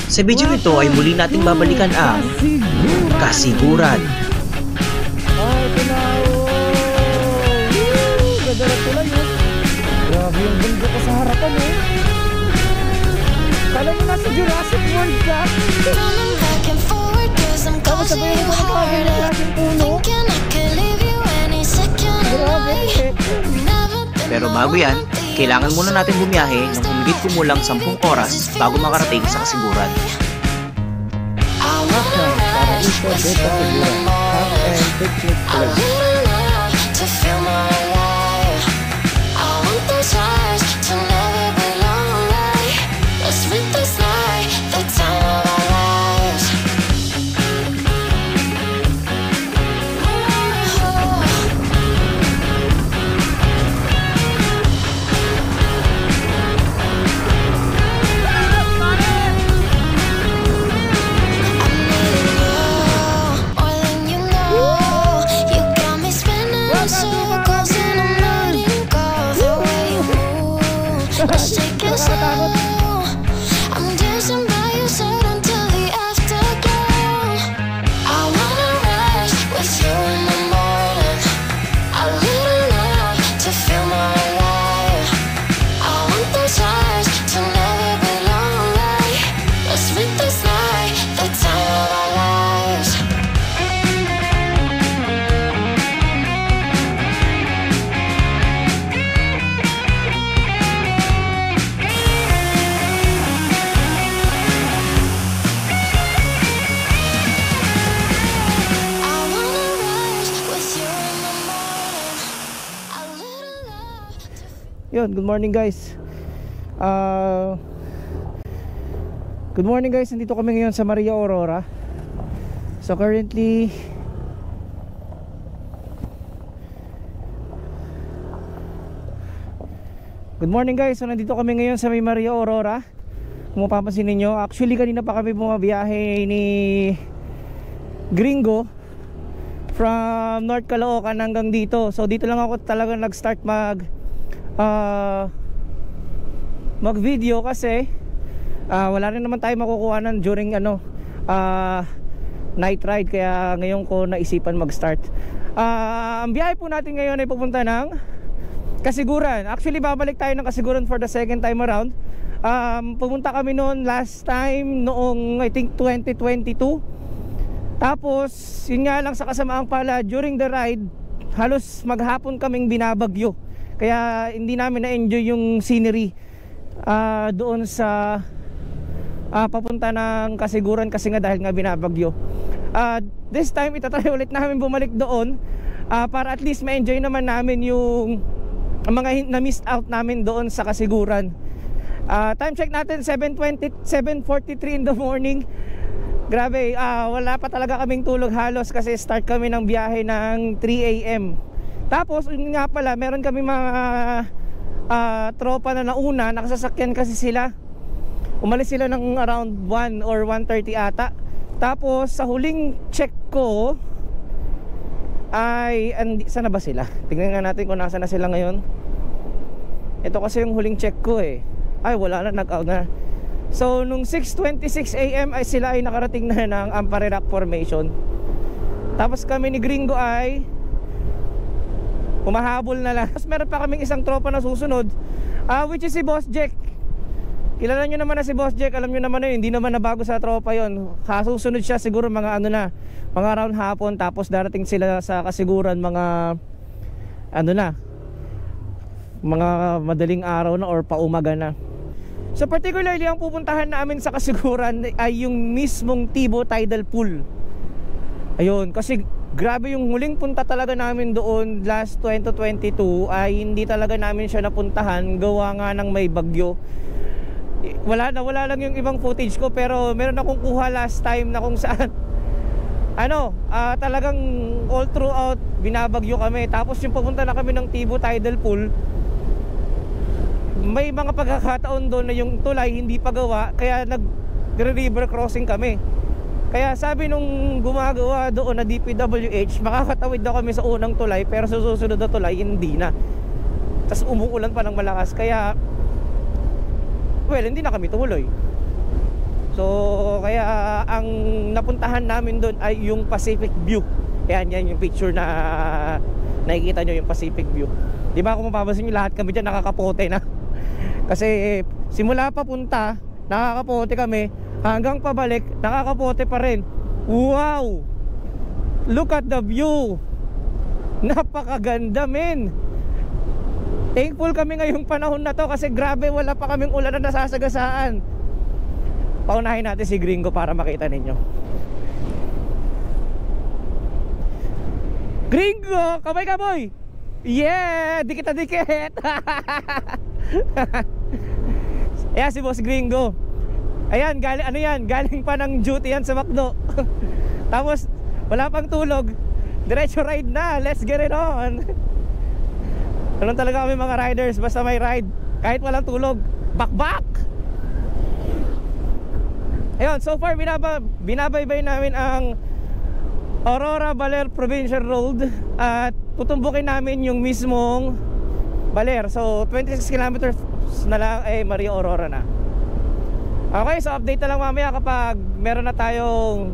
Sa video nito ay muli nating babalikan ang kasiguran. Ito na, ganda na tulay oh. Grabe yung bundok ko sa harapan oh. Kala mo nasa Jurassic World ka. Tapos sabay mo magpagay ng klaseng puno. Grabe. Pero bago yan, kailangan muna natin bumiyahe ng humigit kumulang 10 oras bago makarating sa kasiguran. Para ito, dito kasiguran. Half and picnic place. Yun, good morning guys. Good morning guys, nandito kami ngayon sa Maria Aurora. So currently good morning guys, so nandito kami ngayon sa may Maria Aurora. Kung mapapansin ninyo, actually kanina pa kami bumabiyahe ni Gringo from North Caloocan hanggang dito. So dito lang ako talaga nag-start mag-video kasi wala rin naman tayo makukuhanan during night ride, kaya ngayon ko naisipan mag-start. Ang biyahe po natin ngayon ay pupunta ng Kasiguran. Actually babalik tayo ng Kasiguran for the second time around. Pumunta kami noon last time noong I think 2022. Tapos yun nga lang, sa kasamaang pala during the ride halos maghapon kaming binabagyo, kaya hindi namin na-enjoy yung scenery doon sa papunta ng Kasiguran kasi nga dahil nga binabagyo. This time itatry ulit namin bumalik doon para at least ma-enjoy naman namin yung mga na-missed out namin doon sa Kasiguran. Time check natin 7:43 in the morning. Grabe, wala pa talaga kaming tulog halos kasi start kami ng biyahe ng 3 AM. Tapos yun nga pala, meron kami mga tropa na nauna, nakasasakyan kasi sila. Umalis sila ng around 1 or 1:30 ata. Tapos sa huling check ko ay sana ba sila? Tingnan nga natin kung nasa na sila ngayon. Ito kasi yung huling check ko eh. Ay wala na, nag-out na. So nung 6:26 AM ay sila ay nakarating na ng Ampare Rock Formation. Tapos kami ni Gringo ay humahabol na lang. Tapos meron pa kaming isang tropa na susunod, which is si Boss Jack. Kilala nyo naman na si Boss Jack, alam nyo naman na yun, hindi naman nabago sa tropa yon. Susunod siya siguro mga mga around hapon. Tapos darating sila sa Kasiguran mga mga madaling araw na or paumaga na. So particularly ang pupuntahan namin sa Kasiguran ay yung mismong Tibo Tidal Pool. Ayun, kasi grabe yung huling punta talaga namin doon last 2022 ay hindi talaga namin siya napuntahan gawa nga ng may bagyo. Wala lang yung ibang footage ko, pero meron akong kuha last time na kung saan talagang all throughout binabagyo kami. Tapos yung pupunta na kami ng Tibo Tidal Pool, may mga pagkakataon doon na yung tulay hindi pa gawa, kaya nag-river crossing kami. Kaya sabi nung gumagawa doon na DPWH, makakatawid daw kami sa unang tulay, pero sa susunod na tulay hindi na. Tapos umuulan pa ng malakas, kaya hindi na kami tumuloy. So kaya ang napuntahan namin doon ay yung Pacific View. Yan yung picture na nakikita nyo, yung Pacific View. Di ba kung mapapansin nyo, lahat kami dyan nakakapote na. Kasi simula papunta nakakapote kami, hanggang pabalik nakakapote pa rin. Wow! Look at the view. Napakaganda, men. Thankful kami ngayong panahon na to kasi grabe, wala pa kaming ulan na nasasagasaan. Paunahin natin si Gringo para makita ninyo. Gringo, kamay ka boy. Yeah, dikit na dikit. Ayan si Boss Gringo. Ayan, galing pa ng duty yan sa McDo. Tapos wala pang tulog, diretso ride na, let's get it on. Ganun talaga kami mga riders, basta may ride, kahit walang tulog, bakbak. Ayun, so far binabaybay namin ang Aurora Baler Provincial Road at tutumbukin namin yung mismong Baler. So 26 kilometers na lang ay Maria Aurora na. Okay, so update na lang mamaya kapag meron na tayong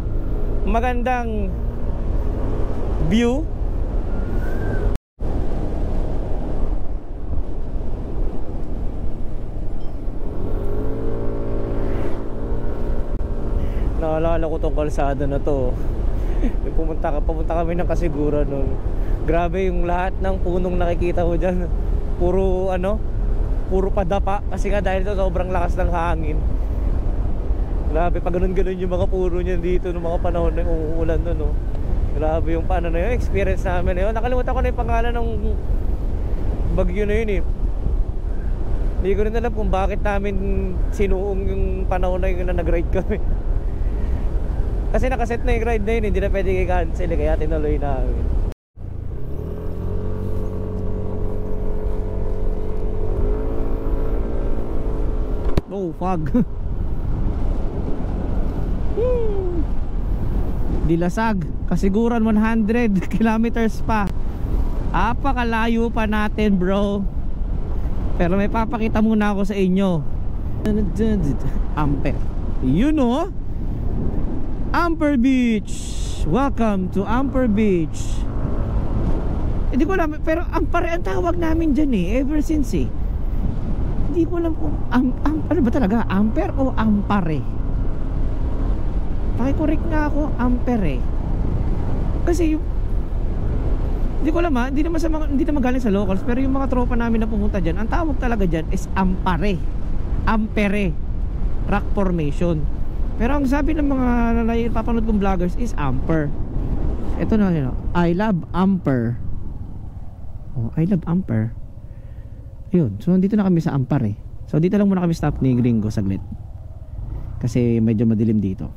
magandang view. Naalala ko tong kalsada na to. Yung pumunta kami ng Kasiguran nun. Grabe yung lahat ng punong nakikita mo dyan. Puro padapa. Kasi nga dahil ito sobrang lakas ng hangin. Grabe, pag ganun-ganun yung mga puno niyan dito ng mga panahon na umuulan nun, no? Grabe yung paano na yun, experience namin na yun. Nakalimutan ko na yung pangalan ng bagyo na yun eh. Hindi ko rin alam kung bakit namin sinuong yung panahon na yun na nag-ride kami. Kasi nakaset na yung ride na yun, hindi na pwede i-cancel, kaya tinuloy namin. Oh, fog. Dilasag, Kasiguran 100 kilometers pa. Apakalayo pa natin, bro. Pero may papakita muna ako sa inyo. Ampere. You know, Ampere Beach. Welcome to Ampere Beach. Hindi ko alam, pero Ampere ang tawag namin dyan eh, ever since eh. Hindi ko alam kung ano ba talaga, Ampere o Ampare. Paki-correct nga ako, Ampere. Kasi hindi ko alam hindi naman galing sa locals, pero yung mga tropa namin na pumunta dyan, ang tawag talaga dyan is Ampare. Ampere Rock Formation. Pero ang sabi ng mga napapanood kong vloggers is Ampere. Ito na yun, I love Ampere. Oh, I love Ampere. Ayun, so dito na kami sa Ampere. So dito lang muna kami stop ni Gringo saglit. Kasi medyo madilim dito.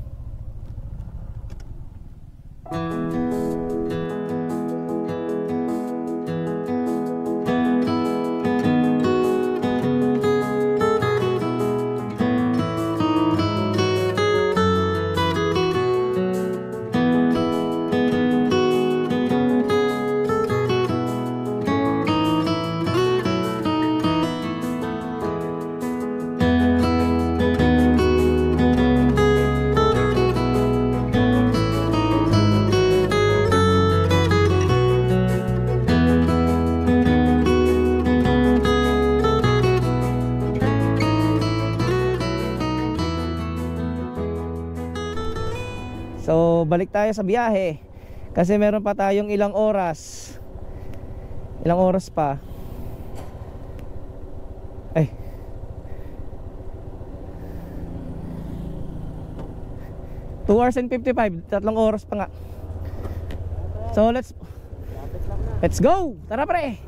So balik tayo sa biyahe kasi meron pa tayong ilang oras pa. Ay, 2 hours and 55, 3 oras pa nga. So let's go. Tara pre,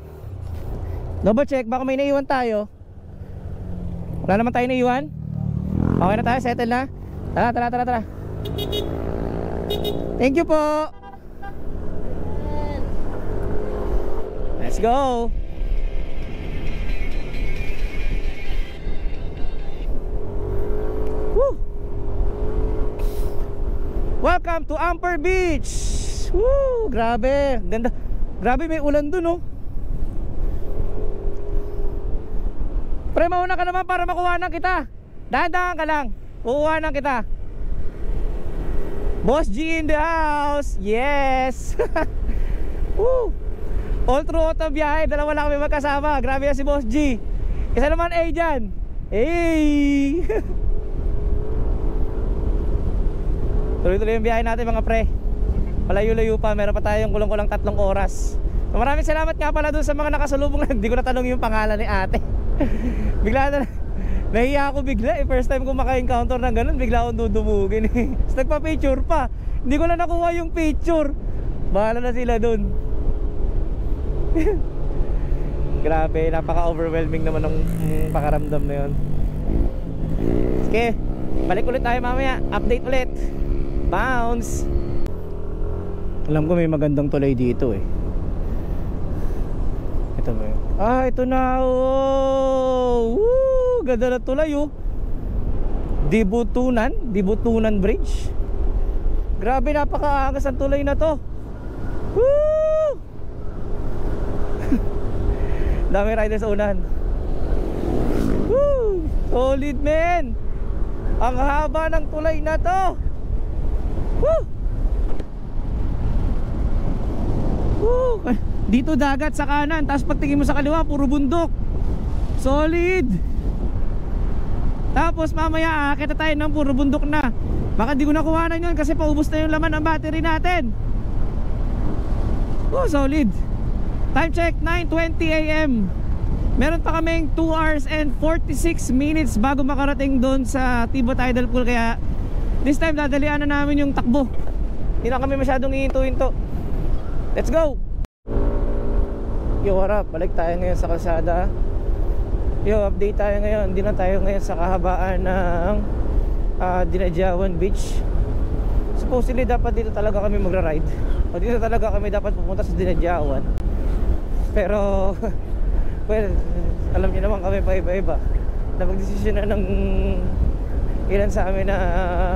double check, baka may naiwan tayo. Wala naman tayo naiwan. Okay na tayo, settle na. Tara. Thank you po. Let's go. Woo. Welcome to Ampere Beach. Woo, grabe, ganda. Grabe, may ulan dun, oh. Pre, mauna ka naman para makuha ng kita. Dahan-dahan ka lang. Kukuha ng kita. Boss G in the house. Yes. Woo. All throughout ang biyahe, dalawa lang kami magkasama. Grabe yan si Boss G. Isa naman A dyan. Hey. Tuloy-tuloy yung biyahe natin mga pre. Palayo-layo pa, meron pa tayong kulang-kulang 3 oras. Maraming salamat nga pala dun sa mga nakasalubong na hindi ko natanong yung pangalan ni ate. Bigla na, nahiya ako bigla eh. First time ko maka-encounter ng ganun, bigla akong dudumugin eh. Tapos nagpa-picture pa. Hindi ko na nakuha yung picture. Bahala na sila dun. Grabe, napaka-overwhelming naman ng pakaramdam na yun. Okay, balik ulit tayo mamaya. Update ulit. Bounce. Alam ko may magandang tulay dito eh. Ito ba yun? Ah, ito na. Oh! Woo! Ganda na tulay oh. Dibutunan Bridge. Grabe, napakaangas ang tulay na to. Woo! Dami riders sa unahan. Woo! Solid man. Ang haba ng tulay na to. Woo! Woo! Dito dagat sa kanan, tapos pagtingin mo sa kaliwa puro bundok. Solid. Tapos mamaya kita tayo ng puro bundok na. Baka di ko nakuhanan yun kasi paubos na yung laman ng battery natin. Oh, solid. Time check, 9:20 AM. Meron pa kaming 2 hours and 46 minutes bago makarating doon sa Tibo Tidal Pool. Kaya this time dadalian na namin yung takbo. Hindi na kami masyadong ihinto-hinto. Let's go! Yo, harap, balik tayo ngayon sa kalsada. Yo, update tayo ngayon. Hindi na tayo ngayon sa kahabaan ng Dinadjawan Beach. Supposedly dapat dito talaga kami magra-ride. O dito talaga kami dapat pupunta sa Dinadjawan. Pero well, alam niyo naman kami pa iba-iba. Napag-desisyon na ng ilan sa amin na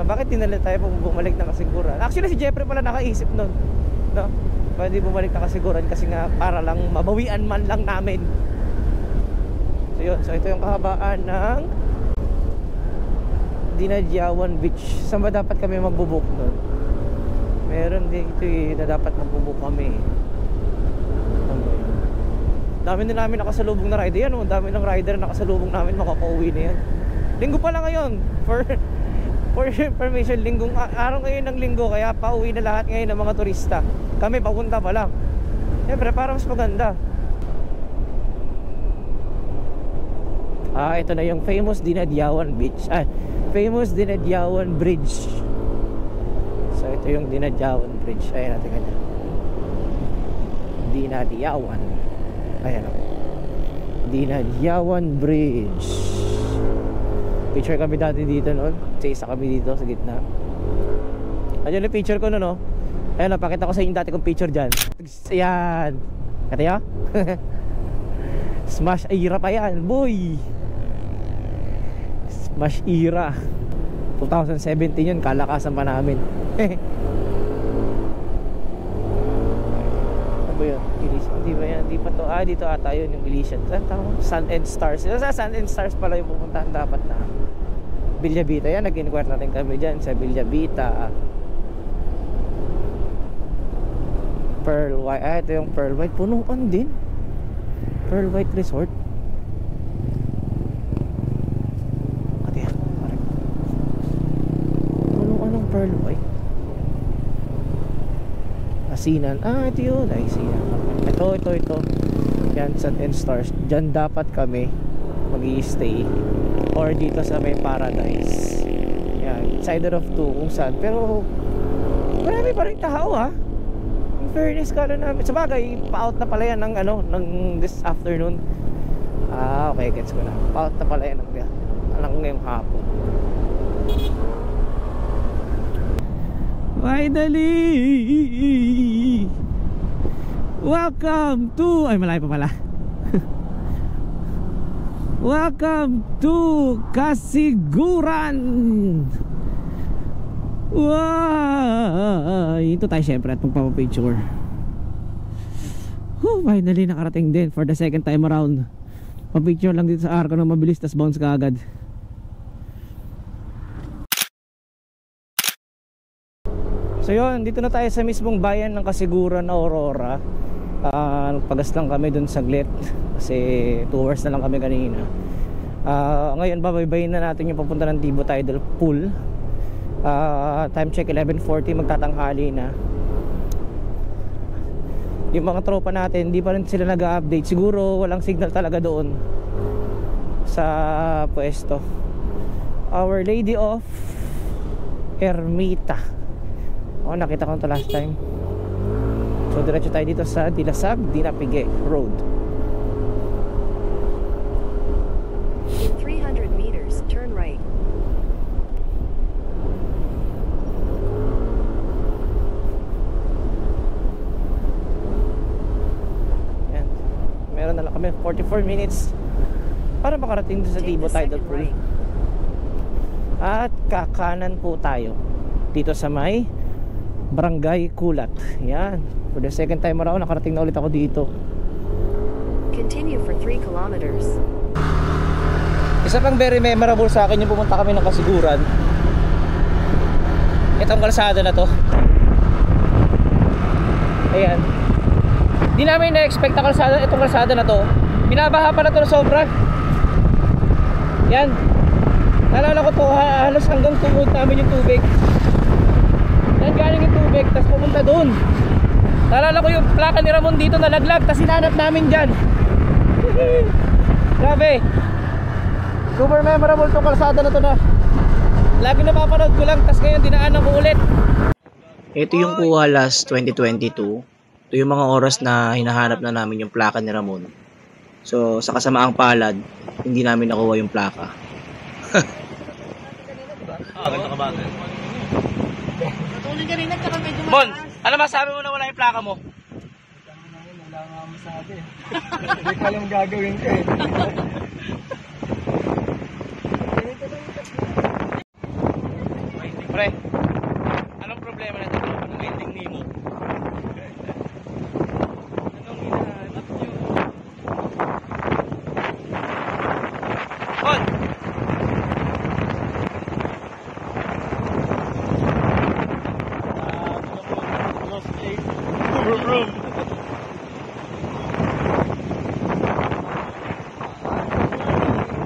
bakit di na lang tayo bumalik na kasiguran. Actually si Jeffrey pala nakaisip nun, no? Pwede bumalik na kasiguran kasi nga para lang mabawian man lang namin. So yun, so ito yung kahabaan ng Dinadjawan Beach. Saan ba dapat kami magbubuk nun? Meron dito na dapat magbubuk kami. Dami din namin nakasalubong na rider yan. Dami ng rider na nakasalubong namin, makaka-uwi na yan. Linggo pa lang ngayon. For information, araw ngayon ng linggo. Kaya pauwi na lahat ngayon ng mga turista. Kami papunta pa lang. Siyempre para mas maganda. Ito na yung famous Dinadjawan Beach. Famous Dinadjawan Bridge. So ito yung Dinadjawan Bridge. Ayan natin kanya. Dinadjawan. Ayan o, Dinadjawan Bridge. Picture kami dati dito noon. Isa kami dito sa gitna. Ayan yung picture ko noon, no? Ayan, napakita ko sa inyo dati kong picture dyan. Ayan. Kata ya? Smash era pa yan, boy. Smash era 2017 yun, kalakasan pa namin. Ano ba yun? Hindi ba yan? Hindi pa to. Dito ata yun yung Elysian. Saan tawag? Sun and Stars. Sa Sun and Stars pala yung pupuntahan dapat na. Villavita yan. Nag-inquire natin kami dyan sa Villavita. Pearl White. Ito yung Pearl White. Punuan din. Pearl White Resort. Ate, punuan ng Pearl White. Asinan. Ito yun. Ay, Asinan. Ito. Yan, Sun and Stars. Diyan dapat kami mag-i-stay. Or dito sa may Paradise. Yan, it's either of two kung saan. Pero marami pa rin tao ha. In fairness ka na namin. Sabagay, pa-out na pala yan ng, ng this afternoon. Okay, gets ko na. Pa-out na pala yan ng ngayong hapon. Finally! Welcome to... Ay, malayo pa pala. Welcome to Kasiguran! Wow! Ito tayo syempre at magpapapicture. Finally nakarating din for the second time around. Papicture lang dito sa arko na mabilis, tas bounce ka agad. So yun, dito na tayo sa mismong bayan ng Kasiguran, Aurora. Nagpagas lang kami dun saglit kasi 2 hours na lang kami kanina. Ngayon babaybayin na natin yung papunta ng Tibo Tidal Pool. Time check 11:40, magtatanghali na. Yung mga tropa natin, hindi pa rin sila nag-update. Siguro walang signal talaga doon sa pwesto. Our Lady of Ermita. Nakita ko ito last time. So diretso tayo dito sa Dilasag, Dinapige Road. In 300 meters, turn right. Yan. Meron na lang kami 44 minutes para makarating sa Take Tibo the Tidal second Pool. right. At kakanan po tayo dito sa may Barangay Kulat. Yan. For the second time around, nakarating na ulit ako dito. Continue for 3 kilometers. Isa pang very memorable sa akin yung pumunta kami ng Kasiguran. Itong kalsada na to. Ayan. Di namin na-expect na kalsada, itong kalsada na to. Binabaha pala to na sobra. Yan. Naalala ko to, halos hanggang tuhod namin yung tubig. Yan galing yung tubig, tapos pumunta doon. Naalala ko yung plaka ni Ramon dito nalaglag, tapos hinanap namin dyan. Grabe. Super memorable tong kalsada na to na lagi napapanood ko lang, tapos ngayon dinaanan ko ulit. Ito yung kuha last 2022. Ito yung mga oras na hinahanap na namin yung plaka ni Ramon. So sa kasamaang palad, hindi namin nakuha yung plaka. Ganda ka ba? Tuloy ka rin at saka medyo Mon, mataas. ano masabi mo na wala yung plaka mo? Wala nga masabi. Hindi ko alam gagawin ko eh. Pre, anong problema na ito? Anong ending nimo? Anong hinahanap nyo? Mon! Lost eight. Vroom vroom.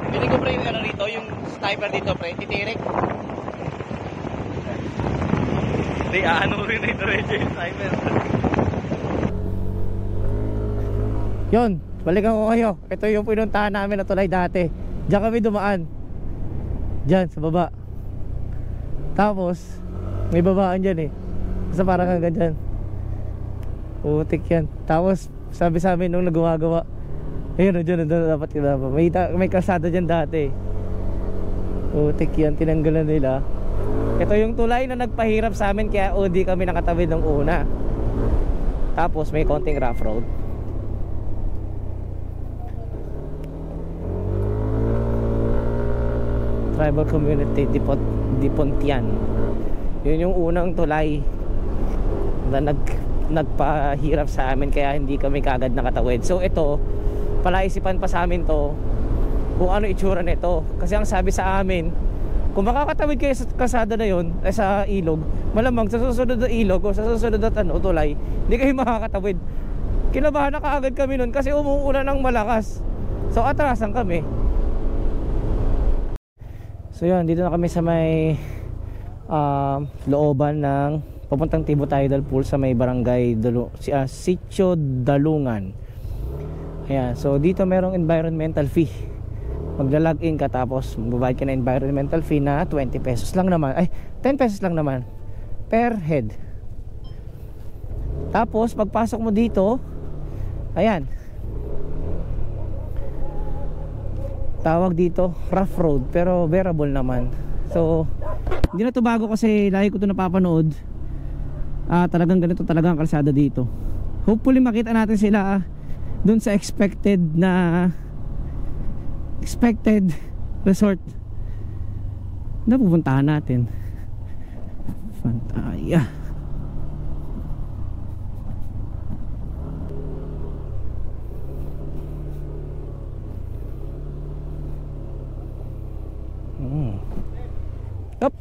Pili ko pre yung ano rito, yung sniper dito pre, titirik. Hindi, ano rin ito rin yung timer. Yun, balikan ko kayo. Ito yung pinuntahan namin na tulay dati. Diyan kami dumaan. Diyan, sa baba. Tapos, may babaan dyan eh. Basta parang hanggang dyan. Putik yan. Tapos, sabi sa amin nung nagumagawa, ayun, dyan, dapat kinaba. May kalsada dyan dati. Putik yan, tinanggalan nila. Ito yung tulay na nagpahirap sa amin, kaya di kami nakatawid ng una. Tapos, may konting rough road. Tribal Community Dipontian. Yun yung unang tulay na nagpahirap sa amin, kaya hindi kami kagad nakatawid. So ito, palaisipan pa sa amin to kung ano itsura nito. Kasi ang sabi sa amin, kung makakatawid kayo sa kalsada na yun, sa ilog, malamang sa susunod na ilog o sa susunod na tulay, hindi kayo makakatawid. Kinabahan na kaagad kami nun kasi umuulan ng malakas. So atrasan kami. So yun, dito na kami sa may looban ng papuntang Tibo Tidal Pool sa may barangay Sitio Dalungan. Ayan, so dito merong environmental fee. Magla-login ka tapos magbabayad ka na environmental fee na 20 pesos lang naman. Ay, 10 pesos lang naman per head. Tapos pagpasok mo dito, ayan, tawag dito rough road, pero bearable naman. So hindi na to bago kasi lagi ko to napapanood. Talagang ganito talaga ang kalsada dito. Hopefully makita natin sila dun sa expected resort na pupuntahan natin. Fantaya. Up.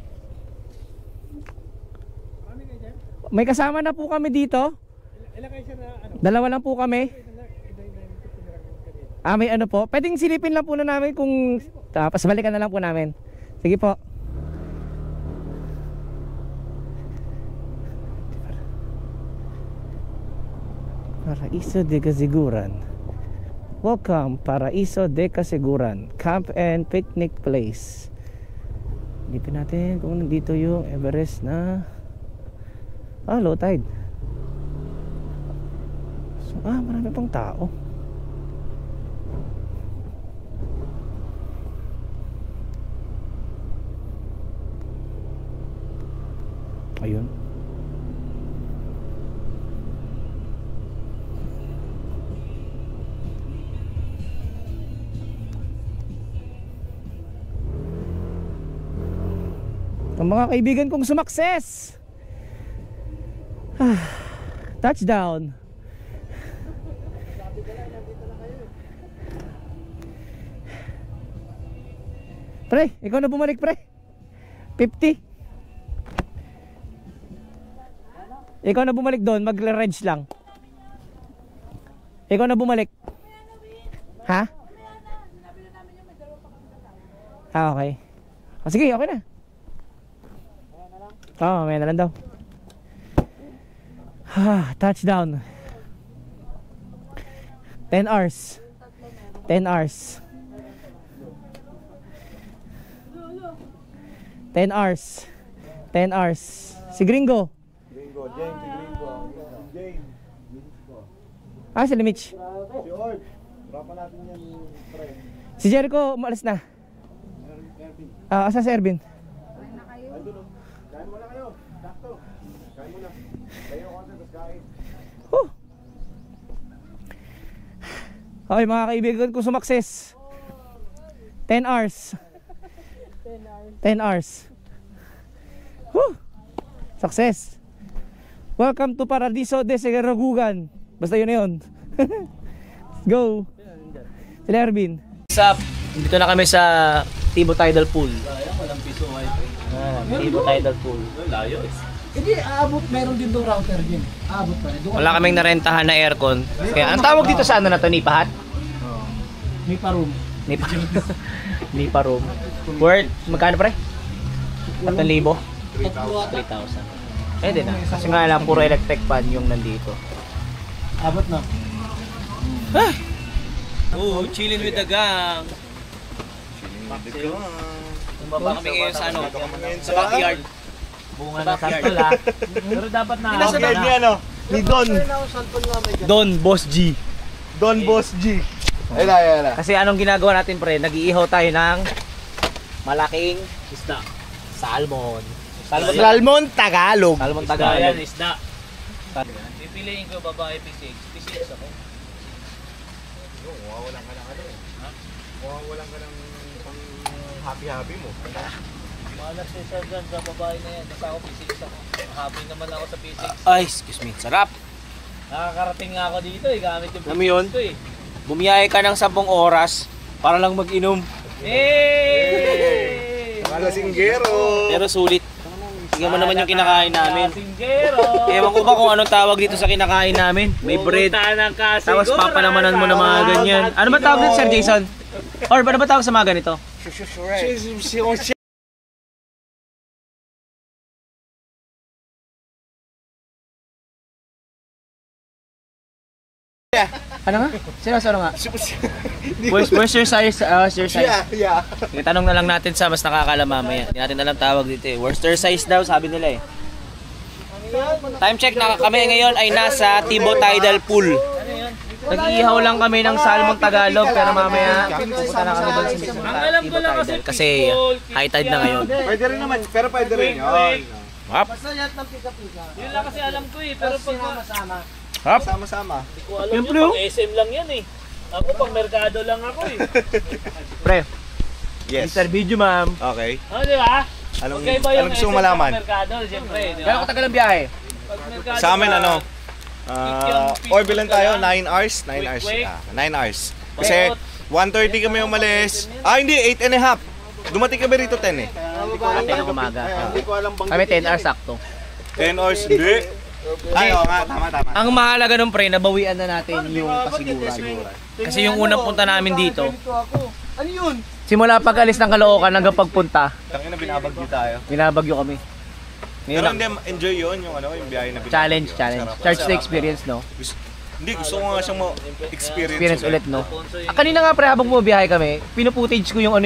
May kasama na po kami dito. Dalawa lang po kami. May ano po. Pwedeng silipin lang po na namin kung tapos balikan na lang po namin. Sige po. Paraiso de Casiguran. Welcome, Paraiso de Casiguran Camp and Picnic Place. Lipin natin kung nandito yung Everest na low tide. So, marami pang tao. Ayun. Ang mga kaibigan kong sumakses. Touchdown. Pre, ikaw na bumalik pre. 50. Ikaw na bumalik doon, mag-range lang. Ikaw na bumalik. Ha? Okay. Sige, okay na. May na lang daw. Touchdown. 10 hours. 10 hours. 10 hours. 10 hours. Si Gringo. Si Limich. Si Jericho umalis na. Asa si Ervin? Okay mga kaibigan ko sumakses. 10 hours. 10 hours. Success. Welcome to Paraiso de Casiguran. Basta yun na yun. Go. Sila Ervin. What's up? Dito na kami sa Tibo Tidal Pool. Walang piso ay. Tibo Tidal Pool. Layo eh. Hindi, aabot, meron din doon router din. Aabot pa rin. Wala kaming narentahan na aircon. Kaya ang tawag dito sa ano na to, Nipahat? May pa-room. Nipa room. Worth, magkano pre? 3,000? 3,000. Pwede na. Kasi nga lang, puro electric fan yung nandito. Abot na. Chilling with the gang. Bumaba kami ngayon sa ano? Sa backyard. Bunga na santol ha. Pero dapat na. Backyard ni ano? Ni Don. Don Boss G. Don Boss G. Ayun. Kasi anong ginagawa natin pre? Nag-iihaw tayo ng malaking isda. Salmon. Salmon Tagalog. Salmon Tagalog. Isda. Pipiliin ko babae P6. P6 ako. Wawalan ka ng ano eh. Wawalan ka ng pang happy-happy mo. Malas siya dyan sa babae na yan. Basta ako P6 ako. Happy naman ako sa P6. Ay, excuse me. Sarap. Nakakarating nga ako dito eh. Gamit yung Alam mo yun? P6 ko eh. Bumiyahe ka ng 10 oras para lang mag-inom. Hey! Mga lasinggero. Pero sulit. Tingnan mo naman yung kinakain namin. Kasinggero! Ewan ko ba kung anong tawag dito sa kinakain namin. May bread. Pupunta ng Kasiguran. Tapos papalamanan mo ng mga ganyan. Ano ba tawag dito, Sir Jason? Or ano ba tawag sa mga ganito? Ano nga? Sino nga? Where's your size? Your size? Yeah. Tanong na lang natin sa mas nakakaalam mamaya. Hindi natin alam tawag dito eh. Worcester size daw sabi nila eh. Time check na kami ngayon ay nasa Tibo Tidal Pool. Nag-iihaw lang kami ng salmon Tagalog pero mamaya pupunta na kami doon sa mismo alam ko Tibo lang kasi Tidal kasi high tide na ngayon. Pwede rin naman, pero pwede rin yun. Hop. Yun lang kasi alam ko eh. Pero pag Hop. Sama-sama. hindi ko alam Siyempre, yun. Pag SM lang yan eh. Ako pang merkado lang ako eh. Pre, Yes. Mr. Video ma'am. Okay. Di ba? Anong Magkaiba yung gusto SM mo malaman? sa merkado, siyempre. Di Kaya ba? ko tagal ang biyahe. Pag merkado Sa amin ka, ano? Yung Orbit lang tayo, lang. 9 hours. 9 hours. Quick. 9 hours. Kasi 1:30 kami umalis. Hindi, 8 and a half. Dumating kami rito 10 eh. Ate ng umaga. Hindi ko alam bang Kami 10 hours sakto. 10 hours, hindi. Ay, oo nga, tama. Ang mahalaga nung pre, nabawian na natin yung kasiguran. Kasi yung unang punta namin dito, Ano yun? simula pag-alis ng Caloocan hanggang pagpunta, Tangina, binabagyo tayo. binabagyo kami. Ngayon Pero lang. hindi, enjoy yun, yung yung biyahe na binabagyo. Challenge. Sarap. Charge the experience, no? Hindi, gusto ko nga siyang Experience ulit, no? Kanina nga pre, habang bumabiyahe kami, pinuputage ko yung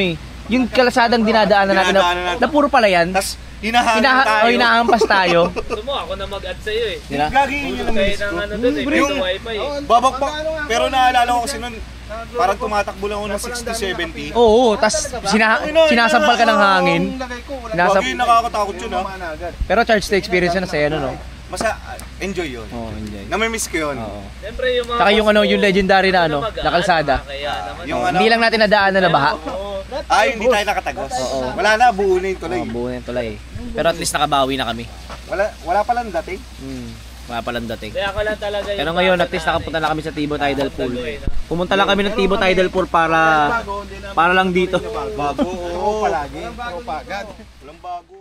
yung kalasadang dinadaanan natin na puro pala yan. Tapos, hinahampas tayo. Gusto mo, ako na mag-add sa'yo eh. Gagi yun yung Kaya miss ng ko. ano doon eh, may Yung wifi eh. babakbak, pero naalala ko kasi nun, parang tumatakbo lang ako ng 60-70. Oo, tas sinasampal ka ng hangin. Gagi, nakakatakot yun ha. Pero charge the experience na sa'yo, no? Enjoy yun. Oo, enjoy. Namimiss ko yun. Oo. Siyempre yung mga... Saka yung yung legendary na na kalsada. Kaya naman. Yung Hindi lang natin nadaanan na baha. hindi tayo nakatagos. Wala na, buo na yung tuloy. Buo na yung tulay. Pero at least nakabawi na kami. Wala palang dating. Wala palang dating. Kaya ako lang talaga yung... Pero ngayon at least nakapunta na kami sa Tibo Tidal Pool. Pumunta lang kami ng Tibo Tidal Pool para lang dito. Bago, oo, palagi. Walang bago.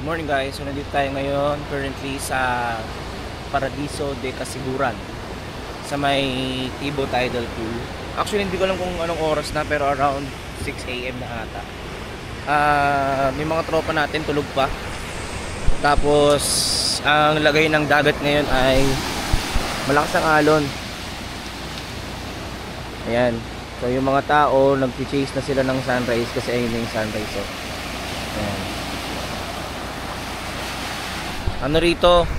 Morning guys, so nandito tayo ngayon currently sa Paradiso de Casiguran sa may Tibo Tidal Pool. Actually hindi ko alam kung anong oras na pero around 6 AM na ata. May mga tropa natin tulog pa. Tapos ang lagay ng dagat ngayon ay malakas ang alon. Ayan. So yung mga tao nag-chase na sila ng sunrise kasi ayun na yung sunrise. So, ayan. Ano rito?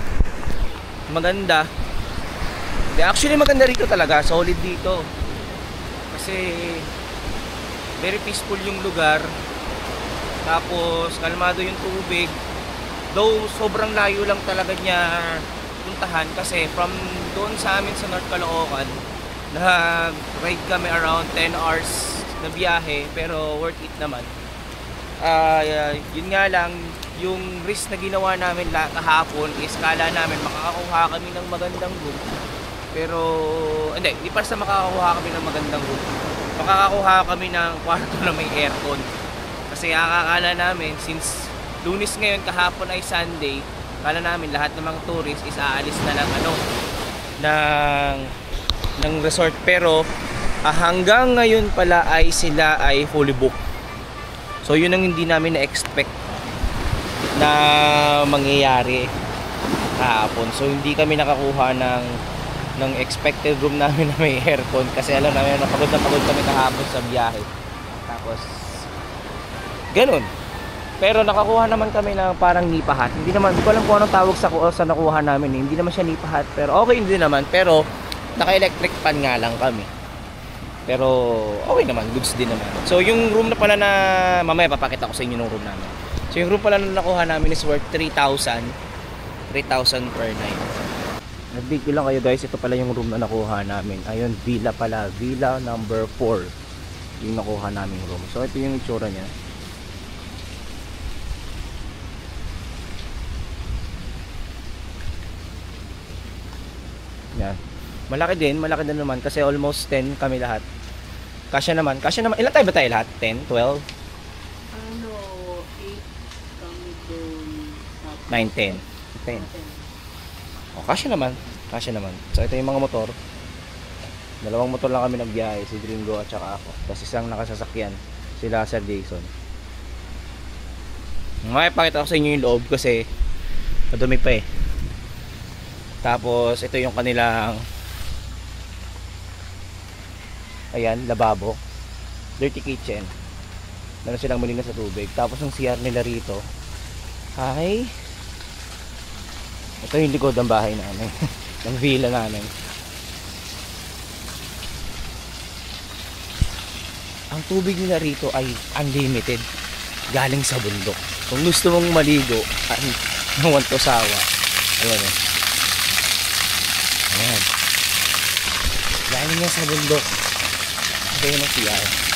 Maganda. Actually maganda rito talaga. Solid dito. Kasi very peaceful yung lugar. Tapos kalmado yung tubig. Though sobrang layo lang talaga niya puntahan kasi from doon sa amin sa North Caloocan, nag-ride kami around 10 hours na biyahe pero worth it naman. Yun nga lang, yung risk na ginawa namin kahapon is kala namin makakakuha kami ng magandang room. Pero, hindi pa sa makakakuha kami ng magandang room. Makakakuha kami ng kwarto na may aircon. Kasi akakala namin, since Lunes ngayon, kahapon ay Sunday, kala namin lahat ng mga tourist is aalis na lang ng resort. Pero, hanggang ngayon pala ay sila ay fully booked. So yun ang hindi namin na-expect na mangyayari kahapon. So hindi kami nakakuha ng expected room namin na may aircon kasi alam namin na pagod kami kahapon sa biyahe. Tapos ganun. Pero nakakuha naman kami ng parang nipahat. Hindi ko alam kung anong tawag sa nakuha namin. Hindi naman siya nipahat pero okay din naman. Pero naka-electric fan nga lang kami. Pero okay naman, goods din naman. So yung room na pala na mamaya papakita ko sa inyo ng room namin. So yung room pala na nakuha namin is worth 3,000 per night. Nag-dig ko lang kayo guys, ito pala yung room na nakuha namin. Ayun, villa pala, villa number 4 yung nakuha naming room. So ito yung itsura niya. Yan. Malaki din naman kasi almost 10 kami lahat. Kasya naman. Ilan tayo ba tayo lahat? 10? 12? 8 kami doon. 9, 10. 10. O, kasya naman. So, ito yung mga motor. Dalawang motor lang kami nagbiyahe. Si Gringo at saka ako. Tapos isang nakasasakyan. Sila Sir Jason. Ngayon, pakita ko sa inyo yung loob kasi madumi pa eh. Tapos, ito yung kanilang ayan, lababo, dirty kitchen, meron silang malinis sa tubig. Tapos yung CR nila rito ay ito yung likod ng bahay namin ng villa namin. Ang tubig nila rito ay unlimited, galing sa bundok. Kung gusto mong maligo ay nawan to sawa. Ayan eh, ayan, galing nga sa bundok. Ito yung CR.